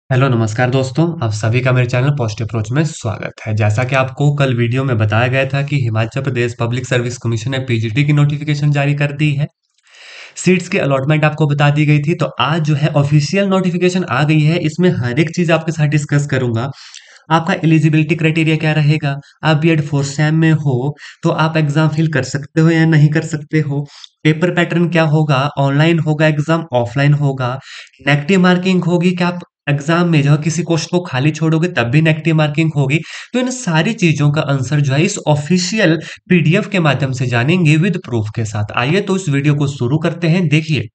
Hello नमस्कार दोस्तों, आप सभी का मेरे चैनल पॉजिटिव अप्रोच में स्वागत है। जैसा कि आपको कल वीडियो में बताया गया था कि Himachal Pradesh public service commission ने पीजीटी की नोटिफिकेशन जारी कर दी है। सीट्स की अलॉटमेंट आपको बता दी गई थी, तो आज जो है ऑफिशियल नोटिफिकेशन आ गई है। इसमें हर एक चीज आपके साथ डिस्कस करूंगा। आपका एलिजिबिलिटी क्राइटेरिया क्या रहेगा, आप बीएड फोर्थ सेम में हो तो आप एग्जाम फिल कर सकते हो या नहीं कर सकते हो। पेपर पैटर्न क्या होगा, ऑनलाइन होगा एग्जाम, ऑफलाइन होगा। नेगेटिव मार्किंग होगी कि आप एग्जाम में जो है किसी क्वेश्चन को खाली छोड़ोगे तब भी नेगेटिव मार्किंग होगी। तो इन सारी चीजों का आंसर जो है इस ऑफिशियल पीडीएफ के माध्यम से जानेंगे विद प्रूफ के साथ। आइए तो इस वीडियो को शुरू करते हैं। देखिए,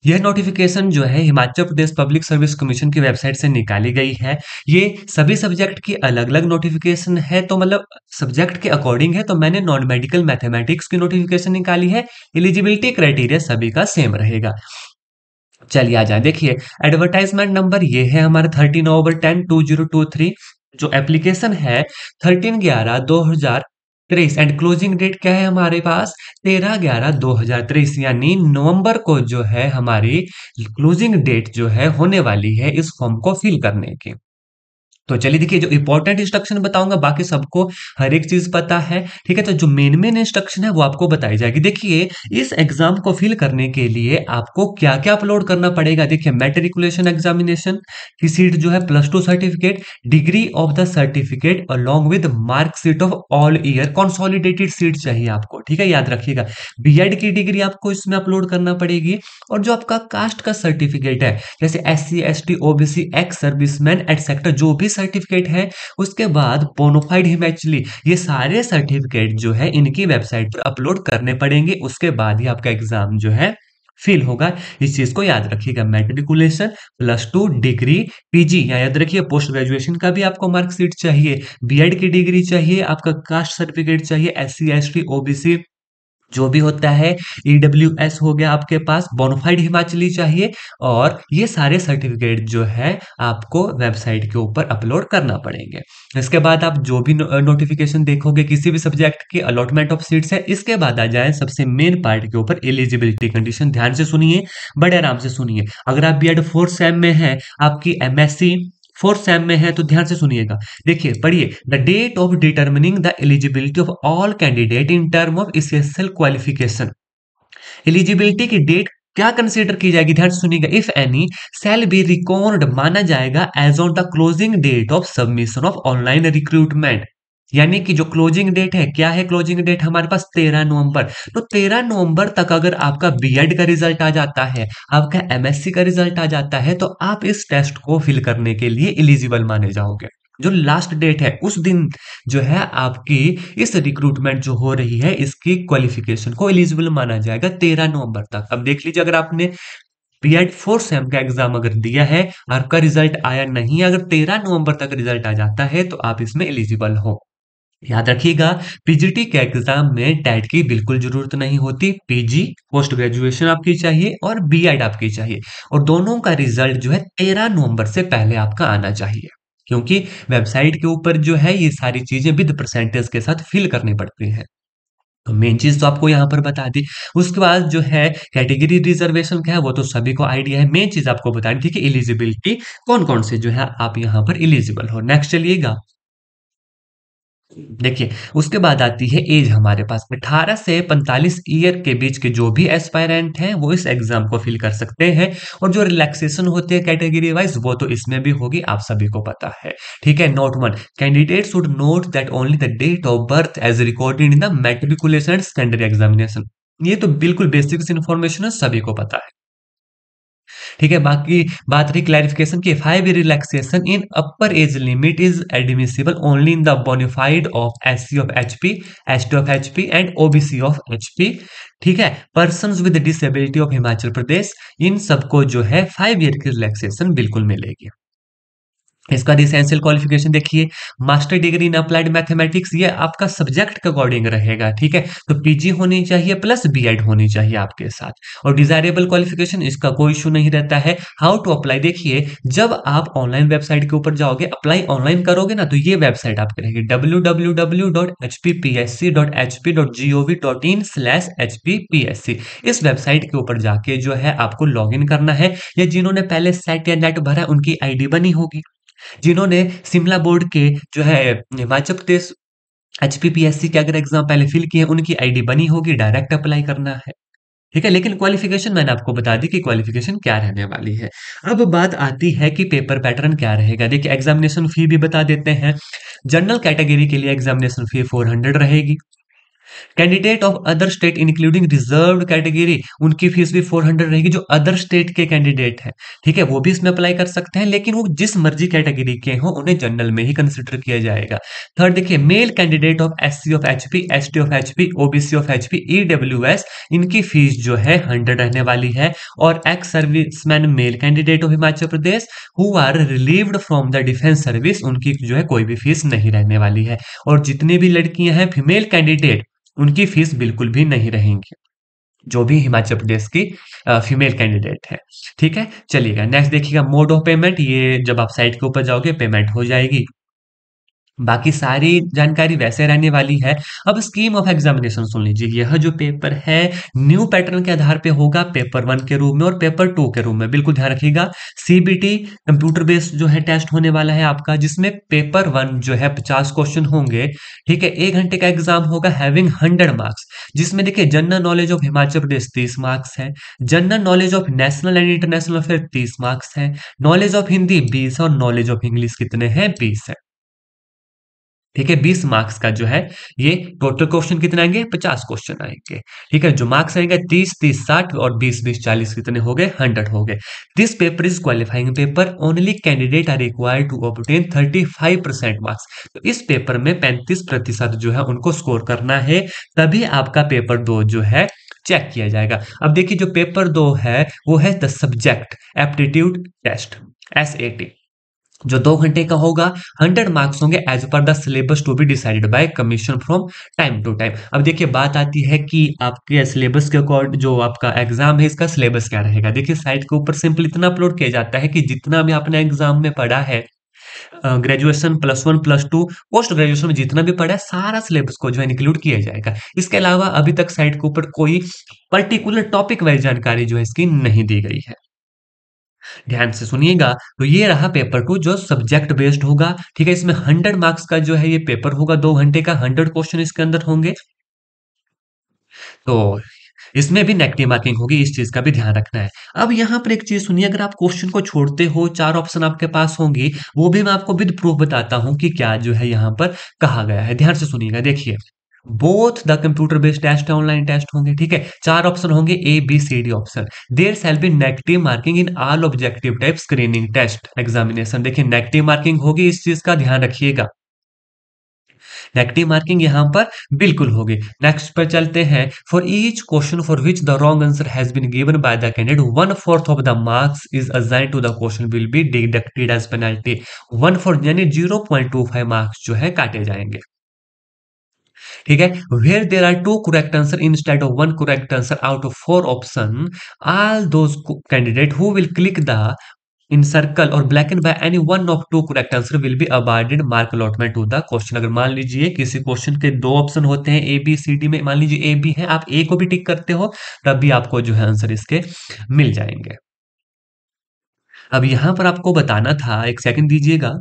यह नोटिफिकेशन जो है Himachal Pradesh public service commission की वेबसाइट से निकाली गई है। ये सभी सब्जेक्ट की अलग अलग नोटिफिकेशन है, तो मतलब सब्जेक्ट के अकॉर्डिंग है। तो मैंने नॉन मेडिकल मैथमेटिक्स की नोटिफिकेशन निकाली है। एलिजिबिलिटी क्राइटेरिया सभी का सेम रहेगा। चलिए आ जाए। देखिए, एडवर्टाइजमेंट नंबर ये है हमारा 13/10/2023। जो एप्लीकेशन है 13/11/2023 एंड क्लोजिंग डेट क्या है हमारे पास 13/11/2023, यानी नवंबर को जो है हमारी क्लोजिंग डेट जो है होने वाली है इस फॉर्म को फिल करने की। तो चलिए देखिए, जो इंपॉर्टेंट इंस्ट्रक्शन बताऊंगा बाकी सबको हर एक चीज पता है। ठीक है, तो जो मेन मेन इंस्ट्रक्शन है वो आपको बताई जाएगी। देखिए, इस एग्जाम को फिल करने के लिए आपको क्या क्या अपलोड करना पड़ेगा। देखिए, मैट्रिकुलेशन एग्जामिनेशन की सीट जो है, +2 certificate, degree of the certificate along with marksheet of all year, consolidated seat चाहिए आपको। ठीक है, याद रखिएगा। बीएड की डिग्री आपको इसमें अपलोड करना पड़ेगी। और जो आपका कास्ट का सर्टिफिकेट है, जैसे SC ST OBC ex serviceman etcetera, जो भी सर्टिफिकेट है, उसके बाद बोनाफाइड हिमाचली, ये सारे सर्टिफिकेट जो है इनकी वेबसाइट पर अपलोड करने पड़ेंगे। उसके बाद ही आपका एग्जाम जो है फिल होगा। इस चीज को याद रखिएगा। मैट्रिकुलेशन, +2, डिग्री, पीजी, या याद रखिए पोस्ट ग्रेजुएशन का भी आपको मार्कशीट चाहिए, बीएड की डिग्री चाहिए, आपका कास्ट सर्टिफिकेट चाहिए, SC ST OBC जो भी होता है, ईडब्ल्यूएस हो गया आपके पास, बोनाफाइड हिमाचली चाहिए। और ये सारे सर्टिफिकेट जो है आपको वेबसाइट के ऊपर अपलोड करना पड़ेंगे। इसके बाद आप जो भी नोटिफिकेशन देखोगे किसी भी सब्जेक्ट की अलॉटमेंट ऑफ सीट्स है, इसके बाद आ जाए सबसे मेन पार्ट के ऊपर, एलिजिबिलिटी कंडीशन। ध्यान से सुनिए, बड़े आराम से सुनिए। अगर आप बीएड फोर्थ सेम में है, आपकी एमएससी फोर्थ सेम में है, तो ध्यान से सुनिएगा। देखिए, पढ़िए। The date of determining the eligibility of all candidate in term of essential qualification. Eligibility की डेट क्या कंसीडर की जाएगी, ध्यान से सुनिएगा। If any shall be record माना जाएगा as on the closing date of submission of online recruitment. यानी कि जो क्लोजिंग डेट है, क्या है क्लोजिंग डेट हमारे पास 13 नवंबर। तो 13 नवंबर तक अगर आपका बीएड का रिजल्ट आ जाता है, आपका एमएससी का रिजल्ट आ जाता है, तो आप इस टेस्ट को फिल करने के लिए एलिजिबल माने जाओगे। जो लास्ट डेट है उस दिन जो है आपकी इस रिक्रूटमेंट जो हो रही है इसकी क्वालिफिकेशन को एलिजिबल माना जाएगा 13 नवंबर तक। अब देख लीजिए, अगर आपने बीएड फोर्थ सेम का एग्जाम अगर दिया है, आपका रिजल्ट आया नहीं, अगर 13 नवंबर तक रिजल्ट आ जाता है तो आप इसमें एलिजिबल हो। याद रखिएगा, पीजीटी के एग्जाम में टेट की बिल्कुल जरूरत नहीं होती। पीजी पोस्ट ग्रेजुएशन आपकी चाहिए और बीएड आपकी चाहिए, और दोनों का रिजल्ट जो है 13 नवंबर से पहले आपका आना चाहिए। क्योंकि वेबसाइट के ऊपर जो है ये सारी चीजें विद परसेंटेज के साथ फिल करनी पड़ती हैं। तो मेन चीज तो आपको यहाँ पर बता दी। उसके बाद जो है कैटेगरी रिजर्वेशन क्या है वो तो सभी को आइडिया है। मेन चीज आपको बतानी थी कि एलिजिबिलिटी कौन कौन से जो है आप यहाँ पर एलिजिबल हो। नेक्स्ट चलिएगा। देखिए, उसके बाद आती है एज। हमारे पास 18 से 45 ईयर के बीच के जो भी एस्पायरेंट हैं वो इस एग्जाम को फिल कर सकते हैं। और जो रिलैक्सेशन होती है कैटेगरी वाइज वो तो इसमें भी होगी, आप सभी को पता है। ठीक है, note 1, candidate should note that only the date of birth as recorded in the matriculation secondary examination. ये तो बिल्कुल बेसिक्स इन्फॉर्मेशन है, सभी को पता है। ठीक है, बाकी बात रही क्लैरिफिकेशन की। 5 relaxation in upper age limit is admissible only in the bonafide of SC of HP, ST of HP and OBC of HP. ठीक है, persons with disability of Himachal Pradesh, इन सबको जो है 5 ईयर की रिलैक्सेशन बिल्कुल मिलेगी। इसका एसेंशियल क्वालिफिकेशन देखिए, master degree in applied mathematics, ये आपका सब्जेक्ट के अकॉर्डिंग रहेगा, ठीक है। तो पीजी होनी चाहिए प्लस बीएड होनी चाहिए आपके साथ। और डिजायरेबल क्वालिफिकेशन, इसका कोई इशू नहीं रहता है। हाउ टू अप्लाई देखिए, जब आप ऑनलाइन वेबसाइट के ऊपर जाओगे, अप्लाई ऑनलाइन करोगे ना, तो ये वेबसाइट आपकी रहेगी www.hppsc.hp.gov.in/hppsc। इस वेबसाइट के ऊपर जाके जो है आपको लॉग इन करना है, या जिन्होंने पहले सेट या नेट भरा है उनकी आईडी बनी होगी, जिन्होंने शिमला बोर्ड के जो है हिमाचल प्रदेश एचपीपीएससी के अगर एग्जाम पहले फिल किए हैं, उनकी आईडी बनी होगी, डायरेक्ट अप्लाई करना है, ठीक है। लेकिन क्वालिफिकेशन मैंने आपको बता दी कि क्वालिफिकेशन क्या रहने वाली है। अब बात आती है कि पेपर पैटर्न क्या रहेगा। देखिए, एग्जामिनेशन फी भी बता देते हैं। जनरल कैटेगरी के लिए एग्जामिनेशन फी 400 रहेगी। Candidate of other state including reserved category, उनकी फीस भी 400 रहेगी। जो अदर स्टेट के कैंडिडेट हैं, ठीक है, वो भी इसमें अप्लाई कर सकते हैं, लेकिन वो जिस मर्जी कैटेगरी के हो उन्हें जनरल में ही कंसिडर किया जाएगा। थर्ड देखिए, male candidate of SC of HP, ST of HP, OBC of HP, EWS, इनकी फीस जो है 100 रहने वाली है। और ex serviceman male candidate of Himachal Pradesh who are relieved from the defence service, उनकी जो है कोई भी फीस नहीं रहने वाली है। और जितनी भी लड़कियां हैं फीमेल कैंडिडेट, उनकी फीस बिल्कुल भी नहीं रहेंगी, जो भी हिमाचल प्रदेश की फीमेल कैंडिडेट है, ठीक है। चलिएगा नेक्स्ट देखिएगा, मोड ऑफ पेमेंट, ये जब आप साइट के ऊपर जाओगे पेमेंट हो जाएगी। बाकी सारी जानकारी वैसे रहने वाली है। अब स्कीम ऑफ एग्जामिनेशन सुन लीजिए, यह जो पेपर है न्यू पैटर्न के आधार पे होगा, पेपर 1 के रूप में और पेपर 2 के रूप में, बिल्कुल ध्यान रखिएगा। सीबीटी कंप्यूटर बेस्ड जो है टेस्ट होने वाला है आपका, जिसमें पेपर 1 जो है 50 क्वेश्चन होंगे, ठीक है। 1 घंटे का एग्जाम होगा हैविंग 100 मार्क्स, जिसमें देखिए general knowledge of Himachal Pradesh 30 marks है, general knowledge of national and international affair 30 marks है, नॉलेज ऑफ हिंदी 20 और नॉलेज ऑफ इंग्लिश कितने हैं, 20 है, ठीक है। 20 मार्क्स का जो है ये टोटल क्वेश्चन कितने आएंगे, 50 क्वेश्चन आएंगे, ठीक है। जो मार्क्स आएंगे 30 30 60 और 20 20 40 कितने हो गए, 100 हो गए। This paper is qualifying paper, only candidate are required to obtain 35% marks. तो इस पेपर में 35% जो है उनको स्कोर करना है, तभी आपका पेपर 2 जो है चेक किया जाएगा। अब देखिए, जो पेपर 2 है वो है the subject aptitude test, SAT, जो 2 घंटे का होगा। 100 मार्क्स होंगे as per the syllabus to be decided by commission from time to time. अब देखिए, बात आती है कि आपके सिलेबस के अकॉर्ड जो आपका एग्जाम है इसका सिलेबस क्या रहेगा। देखिए, साइट के ऊपर सिंपल इतना अपलोड किया जाता है कि जितना भी आपने एग्जाम में पढ़ा है, ग्रेजुएशन +1 +2 पोस्ट ग्रेजुएशन में जितना भी पढ़ा है, सारा सिलेबस को जो है इंक्लूड किया जाएगा। इसके अलावा अभी तक साइट के ऊपर कोई पर्टिकुलर टॉपिक वाइज जानकारी जो है इसकी नहीं दी गई है। ध्यान से सुनिएगा, तो ये रहा पेपर 2 जो सब्जेक्ट बेस्ड होगा, ठीक है। इसमें 100 मार्क्स का जो है ये पेपर होगा, 2 घंटे का, 100 क्वेश्चन इसके अंदर होंगे। तो इसमें भी नेगेटिव मार्किंग होगी, इस चीज का भी ध्यान रखना है। अब यहाँ पर एक चीज सुनिए, अगर आप क्वेश्चन को छोड़ते हो, 4 ऑप्शन आपके पास होंगी, वो भी मैं आपको विद प्रूफ बताता हूँ कि क्या जो है यहाँ पर कहा गया है। ध्यान से सुनिएगा, देखिए, both the computer based test online test होंगे, ठीक है। 4 ऑप्शन होंगे, A B C D option. There shall be negative marking in all objective type screening test examination. देखिए, नेगेटिव मार्किंग होगी, इस चीज का ध्यान रखिएगा। नेगेटिव मार्किंग यहाँ पर बिल्कुल होगी। नेक्स्ट पर चलते हैं, for each question for which the wrong answer has been given by the candidate 1/4 of the marks is assigned to the question will be deducted as penalty. 1/4 यानी 0.25 मार्क्स जो है काटे जाएंगे, ठीक है। Where there are 2 correct answer instead of 1 correct answer out of 4 option, all those candidate who will click the in circle और blacken by any one of 2 correct answer will be awarded mark allotment to the question. अगर मान लीजिए किसी question के 2 option होते हैं, ए B C D में, मान लीजिए ए बी है, आप ए को भी टिक करते हो, तब भी आपको जो है आंसर इसके मिल जाएंगे। अब यहां पर आपको बताना था, एक सेकंड दीजिएगा,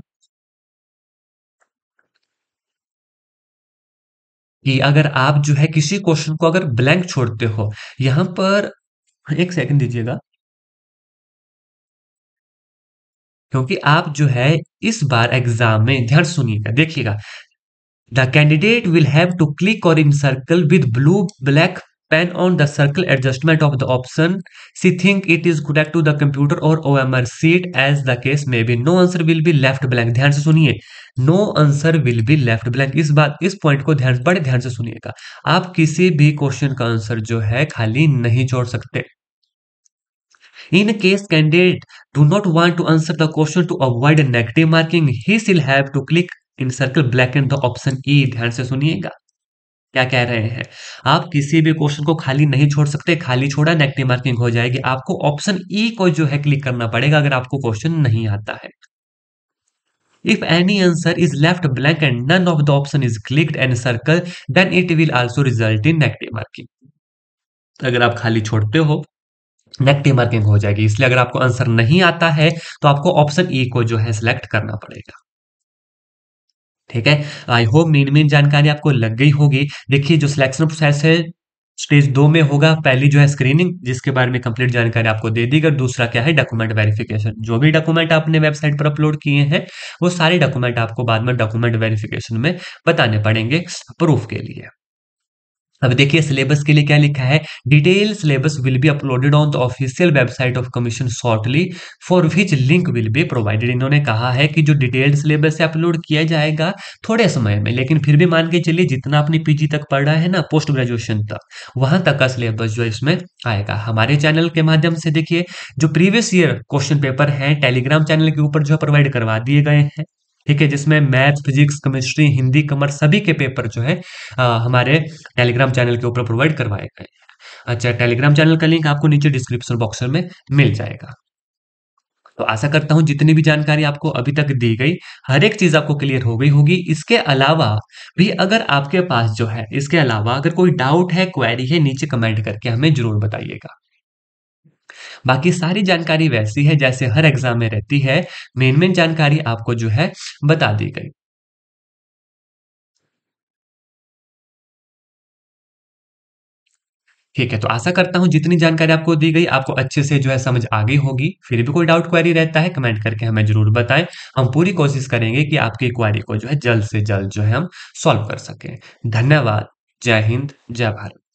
कि अगर आप जो है किसी क्वेश्चन को अगर ब्लैंक छोड़ते हो, यहां पर एक सेकंड दीजिएगा, क्योंकि आप जो है इस बार एग्जाम में ध्यान से सुनिएगा, देखिएगा, the candidate will have to click or encircle with blue black pen on the circle adjustment of the option she think it is correct to the computer or OMR sheet as the case may be. No answer will be left blank. ध्यान से सुनिए, no answer will be left blank। इस point को बड़े ध्यान से सुनिएगा। आप किसी भी क्वेश्चन का आंसर जो है खाली नहीं छोड़ सकते। In case candidate do not want to answer the question to avoid negative marking, he still have to click in circle black and the option E. ध्यान से सुनिएगा क्या कह रहे हैं। आप किसी भी क्वेश्चन को खाली नहीं छोड़ सकते, खाली छोड़ा नेगेटिव मार्किंग हो जाएगी। आपको ऑप्शन ई को जो है क्लिक करना पड़ेगा अगर आपको क्वेश्चन नहीं आता है। If any answer is left blank and none of the option is clicked and circled, then it will also result in negative marking. अगर आप खाली छोड़ते हो नेगेटिव मार्किंग हो जाएगी, इसलिए अगर आपको आंसर नहीं आता है तो आपको ऑप्शन ई को जो है सिलेक्ट करना पड़ेगा। ठीक है, आई होप मेन मेन जानकारी आपको लग गई होगी। देखिए जो सिलेक्शन प्रोसेस है स्टेज 2 में होगा। पहली जो है स्क्रीनिंग, जिसके बारे में कंप्लीट जानकारी आपको दे दी गई। दूसरा क्या है, डॉक्यूमेंट वेरिफिकेशन। जो भी डॉक्यूमेंट आपने वेबसाइट पर अपलोड किए हैं वो सारे डॉक्यूमेंट आपको बाद में डॉक्यूमेंट वेरिफिकेशन में बताने पड़ेंगे प्रूफ के लिए। अब देखिए सिलेबस के लिए क्या लिखा है, detail syllabus will be uploaded on the official website of commission shortly for which link will be provided. इन्होंने कहा है कि जो डिटेल्ड सिलेबस है अपलोड किया जाएगा थोड़े समय में, लेकिन फिर भी मान के चलिए जितना आपने पीजी तक पढ़ा है ना, पोस्ट ग्रेजुएशन तक, वहां तक का सिलेबस जो है इसमें आएगा। हमारे चैनल के माध्यम से देखिए जो प्रीवियस ईयर क्वेश्चन पेपर है टेलीग्राम चैनल के ऊपर जो प्रोवाइड करवा दिए गए हैं। ठीक है, जिसमें math, physics, chemistry, Hindi, commerce सभी के पेपर जो है हमारे टेलीग्राम चैनल के ऊपर प्रोवाइड करवाए गए हैं। अच्छा, टेलीग्राम चैनल का लिंक आपको नीचे डिस्क्रिप्शन बॉक्स में मिल जाएगा। तो आशा करता हूँ जितनी भी जानकारी आपको अभी तक दी गई, हर एक चीज आपको क्लियर हो गई होगी। इसके अलावा भी अगर आपके पास जो है, इसके अलावा अगर कोई डाउट है, क्वेरी है, नीचे कमेंट करके हमें जरूर बताइएगा। बाकी सारी जानकारी वैसी है जैसे हर एग्जाम में रहती है। मेन मेन जानकारी आपको जो है बता दी गई। ठीक है, तो आशा करता हूँ जितनी जानकारी आपको दी गई आपको अच्छे से जो है समझ आ गई होगी। फिर भी कोई डाउट क्वेरी रहता है कमेंट करके हमें ज़रूर बताएँ। हम पूरी कोशिश करेंगे कि आपकी क्वेरी को जो है जल्द से जल्द जो है हम सॉल्व कर सकें। धन्यवाद। जय हिंद, जय भारत।